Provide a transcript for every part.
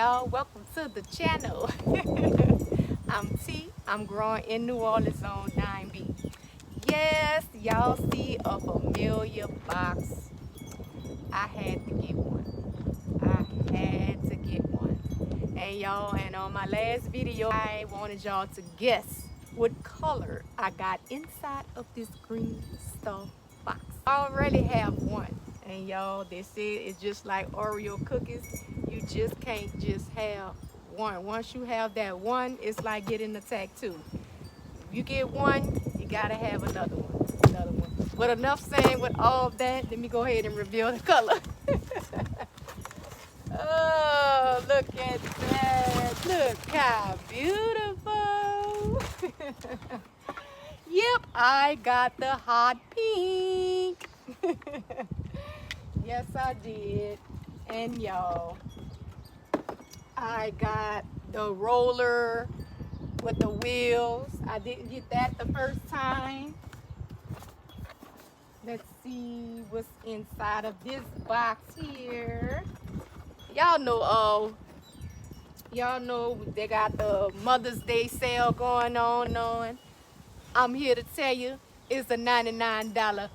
y'all, welcome to the channel. I'm T. I'm growing in New Orleans on 9B. Yes, y'all see a familiar box. I had to get one. And y'all, and on my last video I wanted y'all to guess what color I got inside of this GreenStalk box. I already have one, and y'all, they say it's just like Oreo cookies. You just can't just have one. Once you have that one, it's like getting a tattoo. If you get one, you gotta have another one. But enough saying with all of that, let me go ahead and reveal the color. Oh, look at that. Look how beautiful. Yep, I got the hot pink. Yes, I did. And y'all, I got the roller with the wheels. I didn't get that the first time. Let's see what's inside of this box here. Y'all know they got the Mother's Day sale going on. I'm here to tell you it's a $99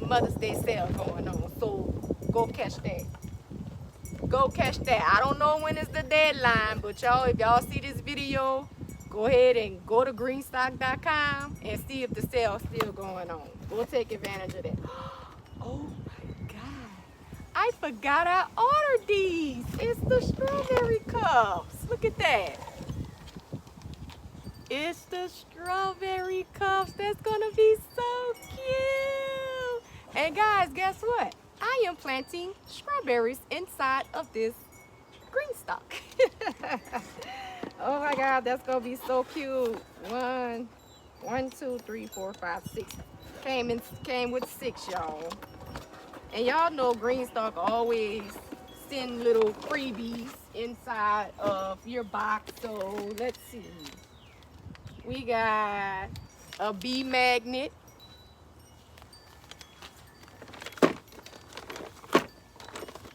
Mother's Day sale going on. So go catch that. Go catch that. I don't know when is the deadline, but y'all, if y'all see this video, go ahead and go to GreenStalk.com and see if the sale's still going on. We'll take advantage of that. Oh my God. I forgot I ordered these. It's the strawberry cups. Look at that. It's the strawberry cups. That's gonna be so cute. And guys, guess what? I am planting strawberries inside of this GreenStalk. Oh my God, that's gonna be so cute. One, two, three, four, five, six. Came with 6, y'all. And y'all know GreenStalk always send little freebies inside of your box. So let's see. We got a bee magnet.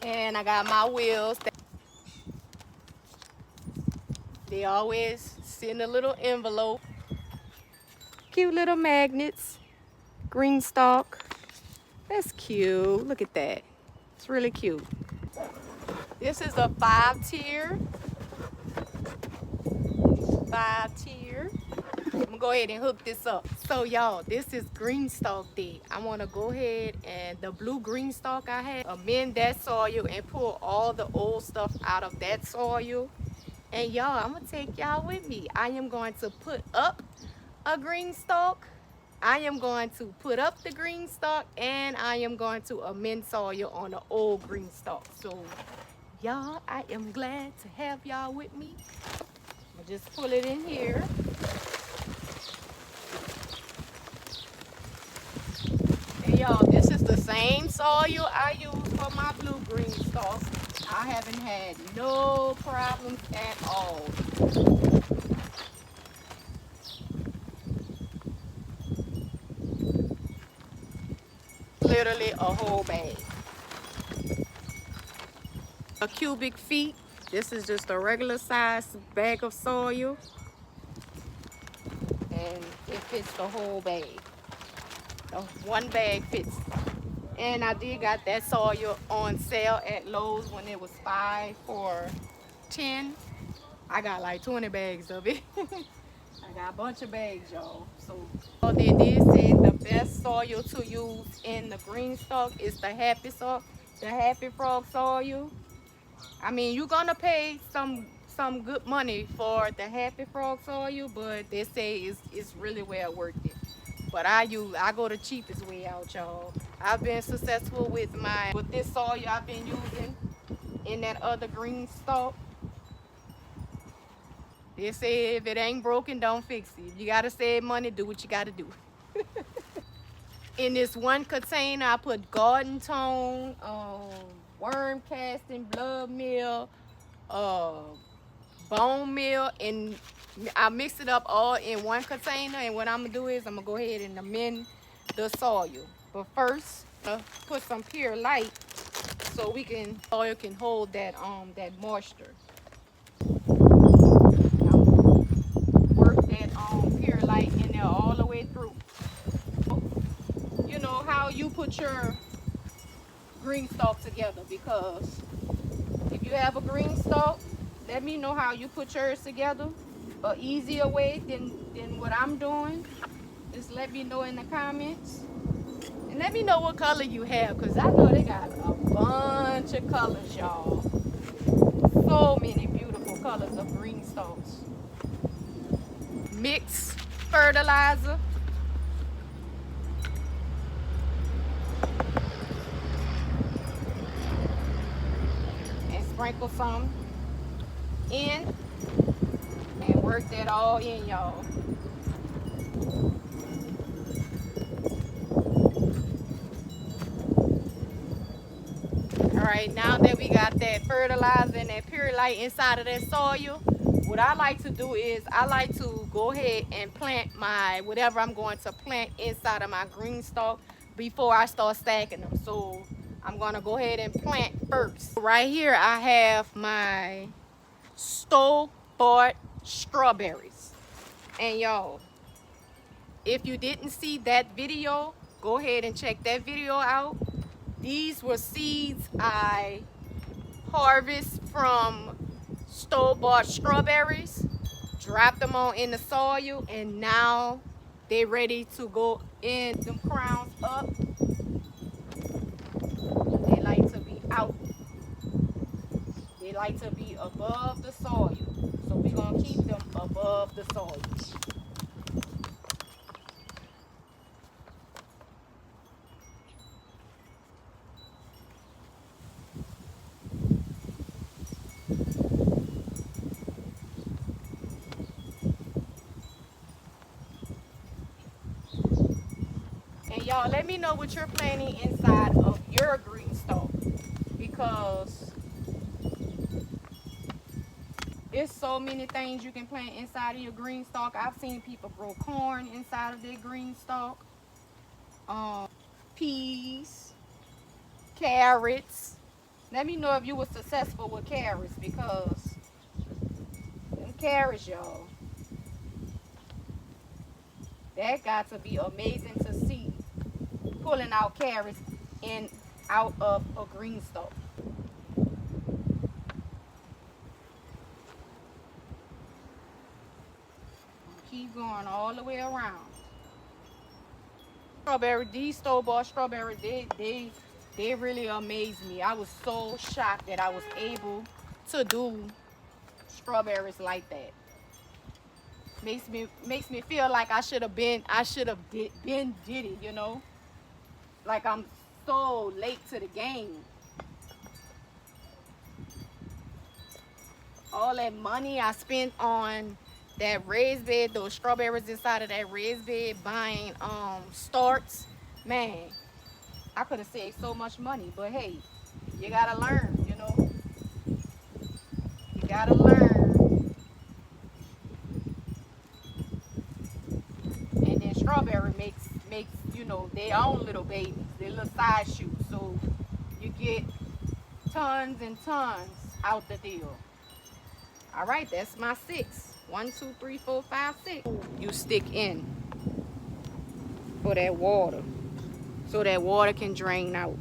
And I got my wheels. They always send a little envelope. Cute little magnets. GreenStalk. That's cute. Look at that. It's really cute. This is a 5-tier. I'm gonna go ahead and hook this up. So y'all, this is GreenStalk Day. I want to go ahead and the blue GreenStalk I had, amend that soil and pull all the old stuff out of that soil. And y'all, I'm gonna take y'all with me. I am going to put up a GreenStalk. I am going to put up the GreenStalk, and I am going to amend soil on the old GreenStalk. So y'all, I am glad to have y'all with me. I'm gonna just pull it in here. And y'all, this is the same soil I use for my blue GreenStalk. I haven't had no problems at all. Literally a whole bag. A cubic feet. This is just a regular size bag of soil. And it fits the whole bag. One bag fits. And I did got that soil on sale at Lowe's when it was 5 for $10. I got like 20 bags of it. I got a bunch of bags, y'all. So they did say the best soil to use in the GreenStalk is the Happy Frog soil. I mean, you're gonna pay some good money for the Happy Frog soil, but they say it's really well worth it. But I go the cheapest way out, y'all. I've been successful with this soil I've been using in that other GreenStalk. They say if it ain't broken, don't fix it. If you gotta save money, do what you gotta do. In this one container, I put garden tone, worm casting, blood meal, bone meal, and I mix it up all in one container. And what I'm gonna do is I'm gonna go ahead and amend the soil. But first, put some pure light so soil can hold that moisture. how you put your GreenStalk together, because if you have a GreenStalk, let me know how you put yours together. An easier way than what I'm doing. Just let me know in the comments. And let me know what color you have, because I know they got a bunch of colors, y'all. So many beautiful colors of GreenStalks. Mix fertilizer. And sprinkle some in. And work that all in, y'all. Alright, now that we got that fertilizer and that perlite inside of that soil, what I like to do is I like to go ahead and plant my whatever I'm going to plant inside of my GreenStalk before I start stacking them. So I'm going to go ahead and plant first. Right here I have my store-bought strawberries. And y'all, if you didn't see that video, go ahead and check that video out. These were seeds I harvest from store-bought strawberries, dropped them on in the soil, and now they're ready to go in. Them crowns up. They like to be out. They like to be above the soil. So we're going to keep them above the soil. Y'all, let me know what you're planting inside of your GreenStalk, because it's so many things you can plant inside of your GreenStalk. I've seen people grow corn inside of their GreenStalk, peas, carrots. Let me know if you were successful with carrots, because them carrots, y'all, that got to be amazing to see. Pulling out carrots in out of a GreenStalk. Keep going all the way around. Strawberry, these store-bought strawberries, they really amazed me. I was so shocked that I was able to do strawberries like that. Makes me feel like I should have did it, you know. Like I'm so late to the game. All that money I spent on that raised bed, those strawberries inside of that raised bed, buying starts, man, I could have saved so much money. But hey, you gotta learn, you know. You gotta learn. And then strawberry makes you know, their own little babies, their little side shoots. So you get tons and tons out the deal. All right, that's my 6. 1, 2, 3, 4, 5, 6. You stick in for that water, so that water can drain out.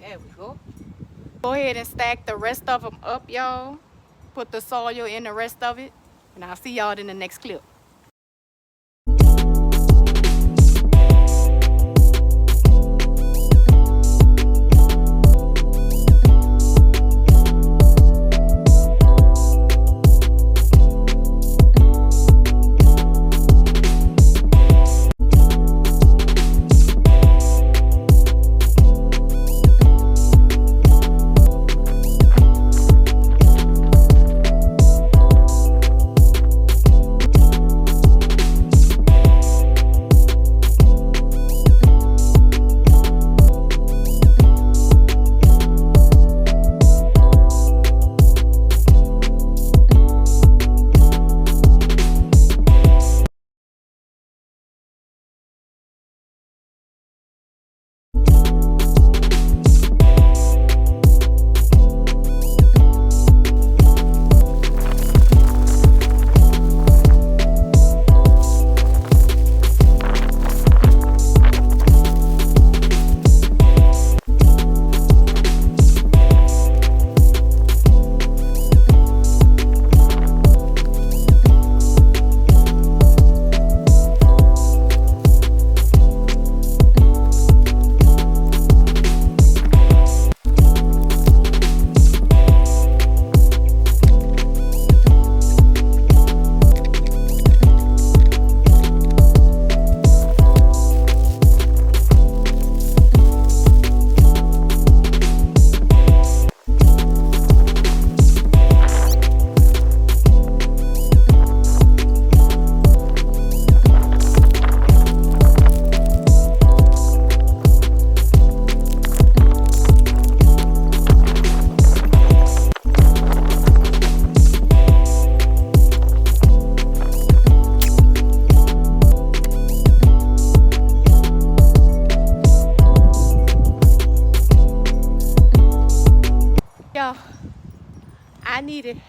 There we go. Go ahead and stack the rest of them up, y'all. Put the soil in the rest of it, and I'll see y'all in the next clip.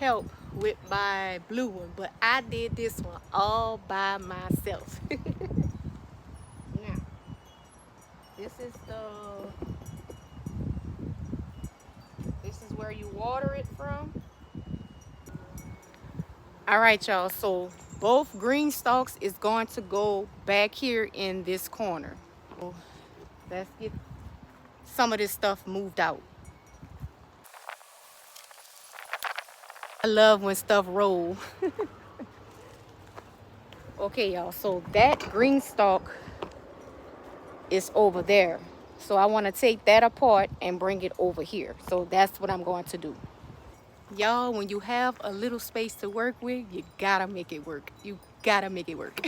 help with my blue one, but I did this one all by myself. Now, this is where you water it from. All right, y'all, so both green stalks is going to go back here in this corner. So let's get some of this stuff moved out. I love when stuff roll. Okay, y'all, so that green stalk is over there. So I want to take that apart and bring it over here. So that's what I'm going to do. Y'all, when you have a little space to work with, you gotta make it work. You gotta make it work.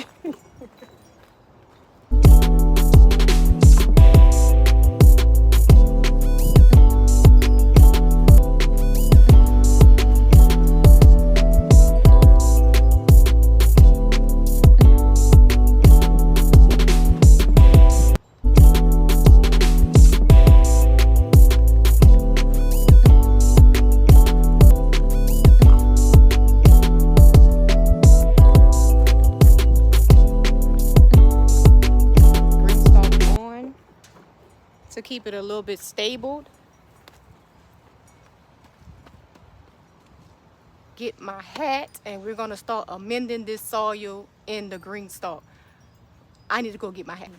To keep it a little bit stable. Get my hat and we're gonna start amending this soil in the green stalk. I need to go get my hat.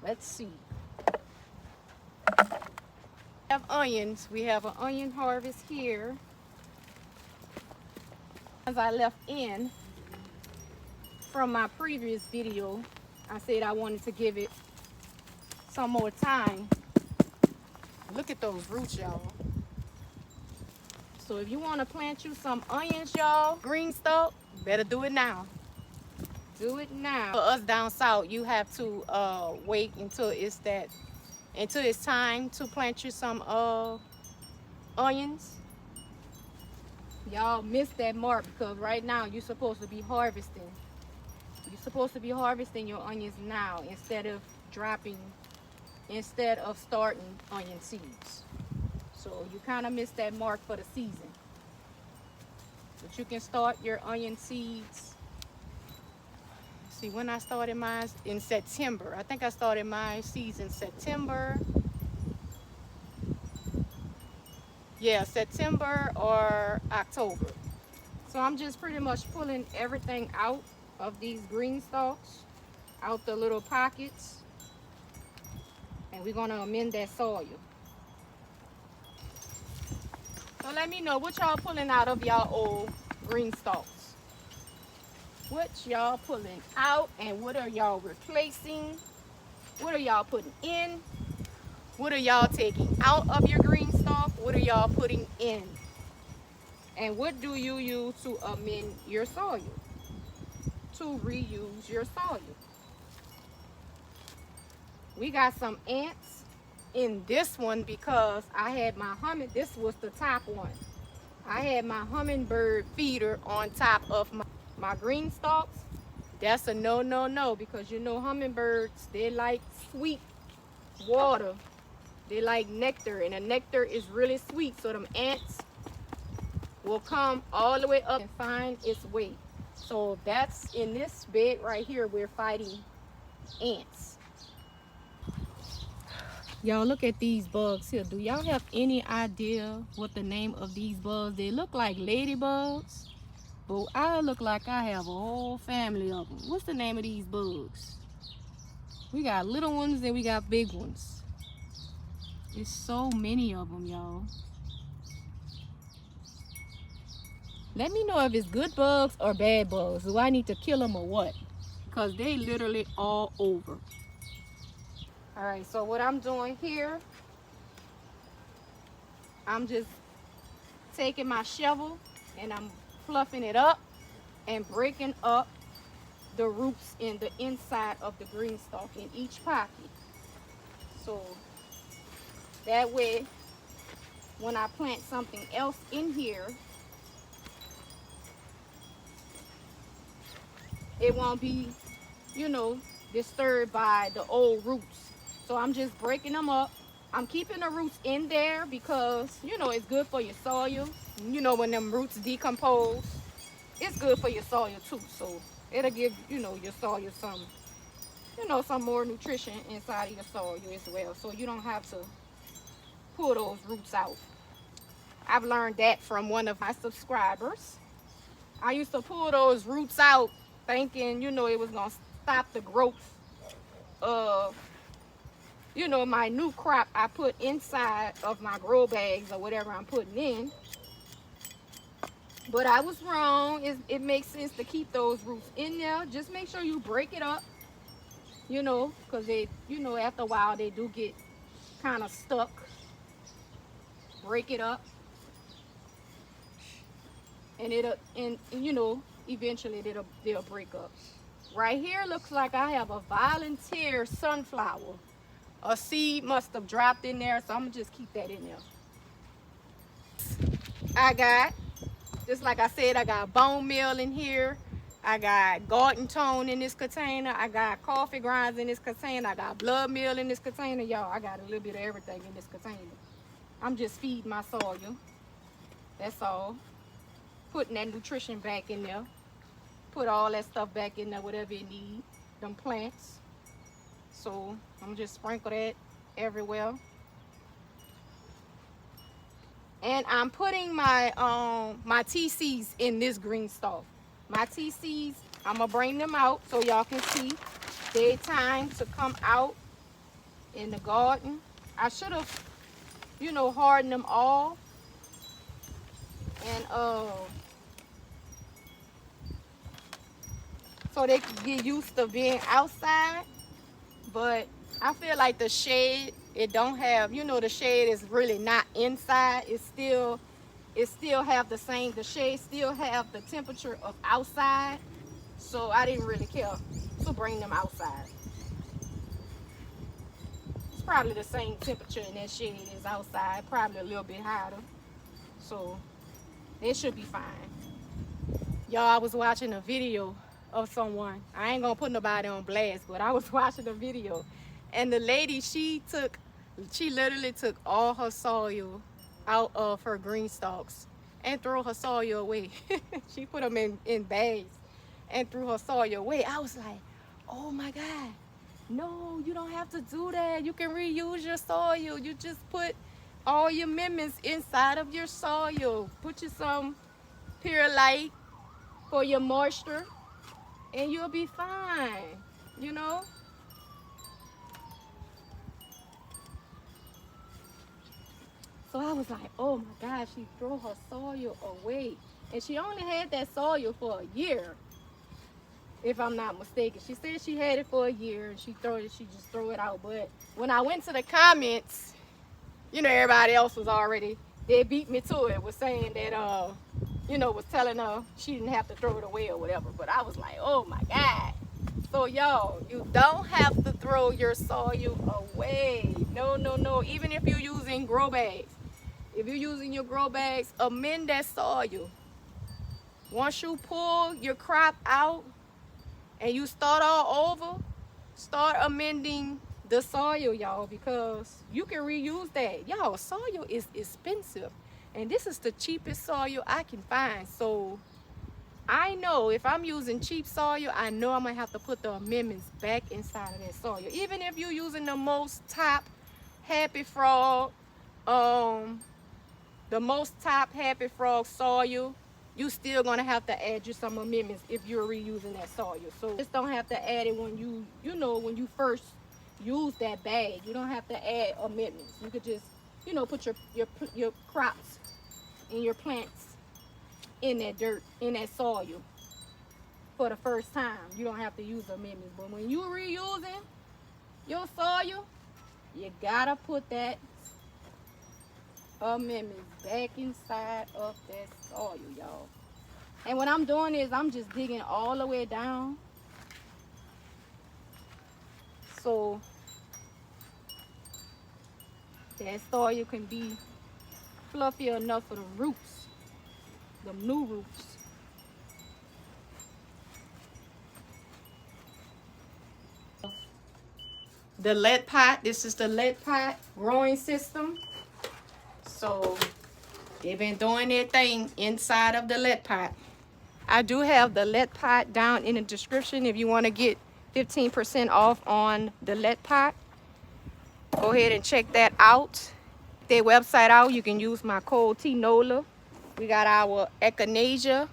Let's see. We have onions. We have an onion harvest here. As I left in from my previous video, I said I wanted to give it some more time. Look at those roots, y'all. So if you want to plant you some onions, y'all, green stalk, better do it now. Do it now. For us down south, you have to wait until it's time to plant you some onions. Y'all missed that mark because right now you're supposed to be harvesting. You're supposed to be harvesting your onions now instead of starting onion seeds. So you kind of missed that mark for the season. But you can start your onion seeds. See, when I started mine in September. I think I started my seeds in September. Yeah, September or October. So I'm just pretty much pulling everything out of these green stalks, out the little pockets. And we're gonna amend that soil. So let me know what y'all pulling out of y'all old green stalks. What y'all pulling out and what are y'all replacing? What are y'all putting in? What are y'all taking out of your green stalk? What are y'all putting in? And what do you use to amend your soil? To reuse your soil. We got some ants in this one because I had my this was the top one. I had my hummingbird feeder on top of my green stalks. That's a no because you know hummingbirds, they like sweet water. They like nectar and the nectar is really sweet, so them ants will come all the way up and find its way. So that's in this bed right here, we're fighting ants. Y'all look at these bugs here. Do y'all have any idea what the name of these bugs? They look like ladybugs, but I look like I have a whole family of them. What's the name of these bugs? We got little ones and we got big ones. There's so many of them, y'all. Let me know if it's good bugs or bad bugs. Do I need to kill them or what? Because they literally all over. All right, so what I'm doing here, I'm just taking my shovel and I'm fluffing it up and breaking up the roots in the inside of the green stalk in each pocket. So that way, when I plant something else in here, it won't be, you know, disturbed by the old roots. So I'm just breaking them up. I'm keeping the roots in there because, you know, it's good for your soil. You know, when them roots decompose, it's good for your soil too. So it'll give, you know, your soil some, you know, some more nutrition inside of your soil as well. So you don't have to pull those roots out. I've learned that from one of my subscribers. I used to pull those roots out thinking, you know, it was going to stop the growth of, you know, my new crop I put inside of my grow bags or whatever I'm putting in. But I was wrong. It makes sense to keep those roots in there. Just make sure you break it up, you know, because they, you know, after a while they do get kind of stuck. Break it up. And you know, eventually they'll break up. Right here looks like I have a volunteer sunflower. A seed must have dropped in there, so I'm gonna just keep that in there. I got, just like I said, I got bone meal in here. I got garden tone in this container. I got coffee grinds in this container. I got blood meal in this container. Y'all, I got a little bit of everything in this container. I'm just feeding my soil. That's all. Putting that nutrition back in there. Put all that stuff back in there, whatever it needs. Them plants. So I'm just sprinkle that everywhere. And I'm putting my my TCs in this GreenStalk. My TCs, I'm gonna bring them out so y'all can see. They time to come out in the garden. I should have, you know, hardened them all. And so they can get used to being outside. But I feel like the shade, it don't have, you know, the shade is really not inside. It still have the same, the shade still have the temperature of outside. So I didn't really care to bring them outside. It's probably the same temperature in that shade as outside, probably a little bit higher. So it should be fine. Y'all, I was watching a video of someone. I ain't gonna put nobody on blast, but I was watching a video, and the lady, she literally took all her soil out of her green stalks and threw her soil away. She put them in bags and threw her soil away. I was like, oh my God, no, you don't have to do that. You can reuse your soil. You just put all your amendments inside of your soil. Put you some perlite for your moisture, and you'll be fine, you know. So I was like, oh my God, she threw her soil away. And she only had that soil for a year, if I'm not mistaken. She said she had it for a year and she just threw it out. But when I went to the comments, you know, everybody else was already, they beat me to it, was saying that, you know, was telling her she didn't have to throw it away or whatever. But I was like, oh my God. So y'all, you don't have to throw your soil away. No, no, no. Even if you're using grow bags. If you're using your grow bags, amend that soil. Once you pull your crop out and you start all over, start amending the soil, y'all, because you can reuse that. Y'all, soil is expensive. And this is the cheapest soil I can find. So I know if I'm using cheap soil, I know I'm gonna have to put the amendments back inside of that soil. Even if you're using the most top Happy Frog, the most top Happy Frog soil, you still gonna have to add you some amendments if you're reusing that soil. So just don't have to add it when you know, when you first use that bag. You don't have to add amendments. You could just, you know, put your crops and your plants in that dirt, in that soil for the first time. You don't have to use amendments. But when you're reusing your soil, you gotta put that amendments back inside of that soil, y'all. And what I'm doing is I'm just digging all the way down, so that soil can be fluffy enough for the roots, the new roots. The this is the lead pot growing system. So They've been doing their thing inside of the lead pot. I do have the lead pot down in the description if you want to get 15% off on the lead pot. Go ahead and check that out. Their website out, you can use my code TNOLA. We got our Echinacea.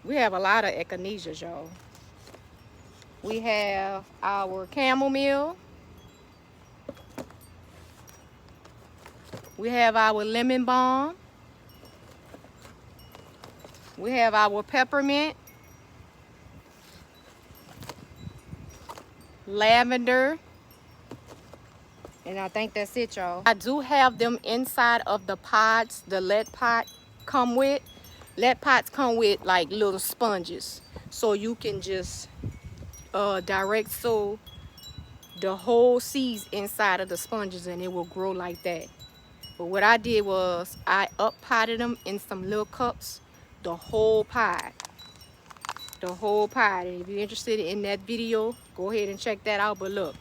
We have a lot of Echinaceas, y'all. We have our Chamomile. We have our lemon balm. We have our peppermint, lavender, and I think that's it, y'all. I do have them inside of the pods the lead pot come with. Lead pots come with like little sponges, so you can just direct sow the whole seeds inside of the sponges and it will grow like that. But what I did was I up potted them in some little cups, the whole pod. The whole pod. And if you're interested in that video, go ahead and check that out. But look,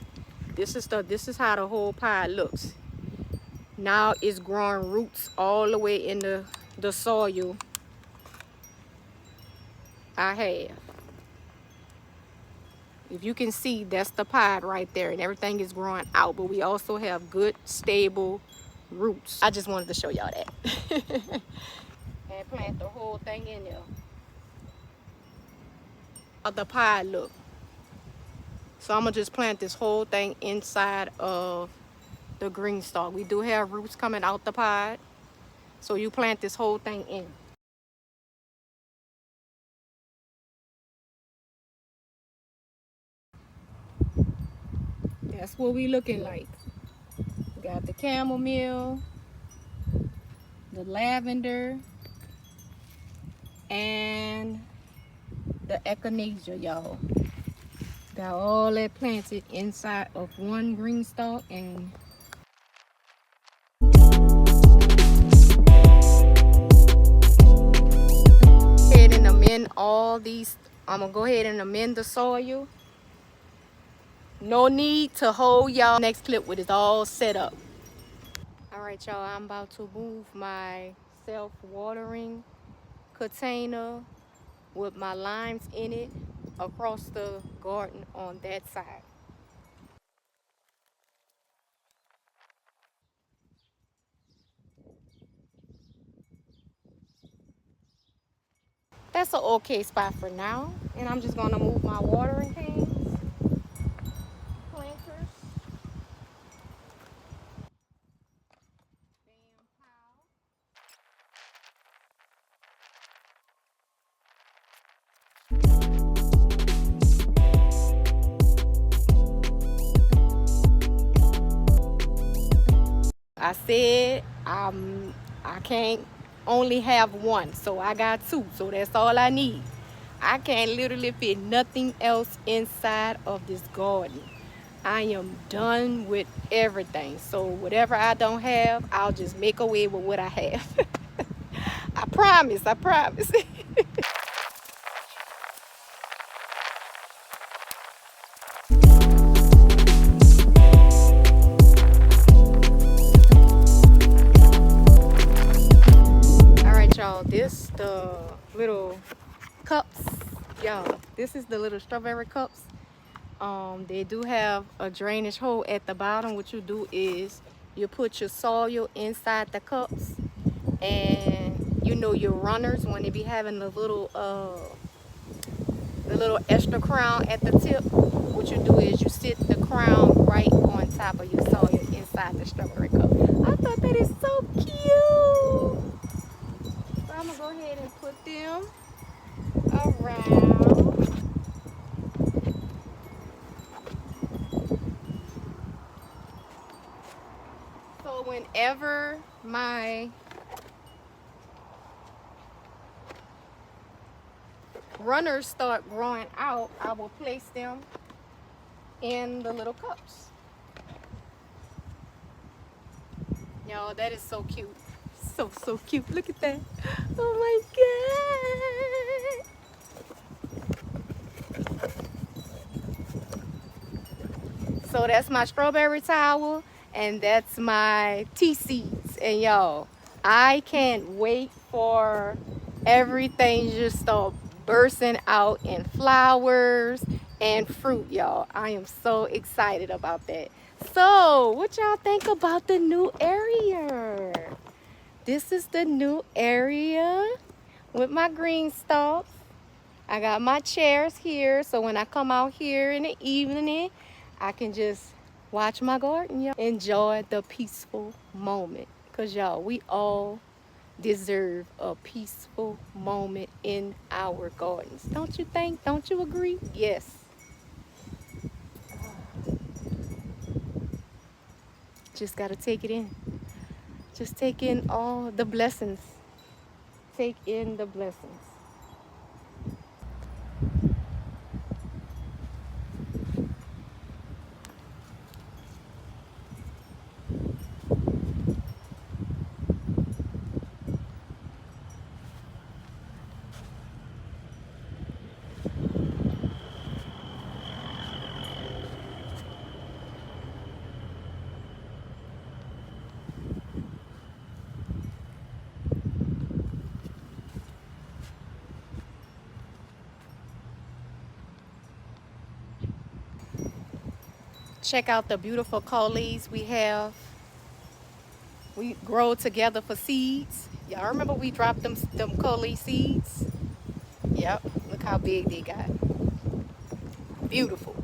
this is how the whole pod looks. Now it's growing roots all the way in the soil I have. If you can see, that's the pod right there, and everything is growing out. But we also have good, stable roots. I just wanted to show y'all that. And plant the whole thing in there. How the pod look. So I'm gonna just plant this whole thing inside of the GreenStalk. We do have roots coming out the pod, so you plant this whole thing in. That's what we looking like. We got the chamomile, the lavender, and the echinacea, y'all. Got all that planted inside of one GreenStalk. And go ahead and amend all these. I'm gonna go ahead and amend the soil. No need to hold y'all next clip when it's all set up. All right, y'all, I'm about to move my self-watering container with my limes in it across the garden on that side. That's an okay spot for now. And I'm just gonna move my watering cans, planters, I said I can't only have one, so I got two, so that's all I need. I can't literally fit nothing else inside of this garden. I am done with everything, so whatever I don't have, I'll just make away with what I have. I promise, I promise. This the little cups, y'all. This is the little strawberry cups. They do have a drainage hole at the bottom. What you do is you put your soil inside the cups, and you know your runners, when they be having the little extra crown at the tip, what you do is you sit the crown right on top of your soil inside the strawberry cup. I thought that is so cute. I'm gonna go ahead and put them around. So whenever my runners start growing out, I will place them in the little cups. Y'all, that is so cute. So cute. Look at that. Oh my God. So that's my strawberry tower, and that's my tea seeds. And y'all, I can't wait for everything to just start bursting out in flowers and fruit, y'all. I am so excited about that. So what y'all think about the new area? This is the new area with my green stalks. I got my chairs here, so when I come out here in the evening, I can just watch my garden, y'all. Enjoy the peaceful moment. Because, y'all, we all deserve a peaceful moment in our gardens. Don't you think? Don't you agree? Yes. Just got to take it in. Just take in all the blessings. Take in the blessings. Check out the beautiful coleus we have. We grow together for seeds. Y'all remember we dropped them coleus seeds? Yep, look how big they got. Beautiful.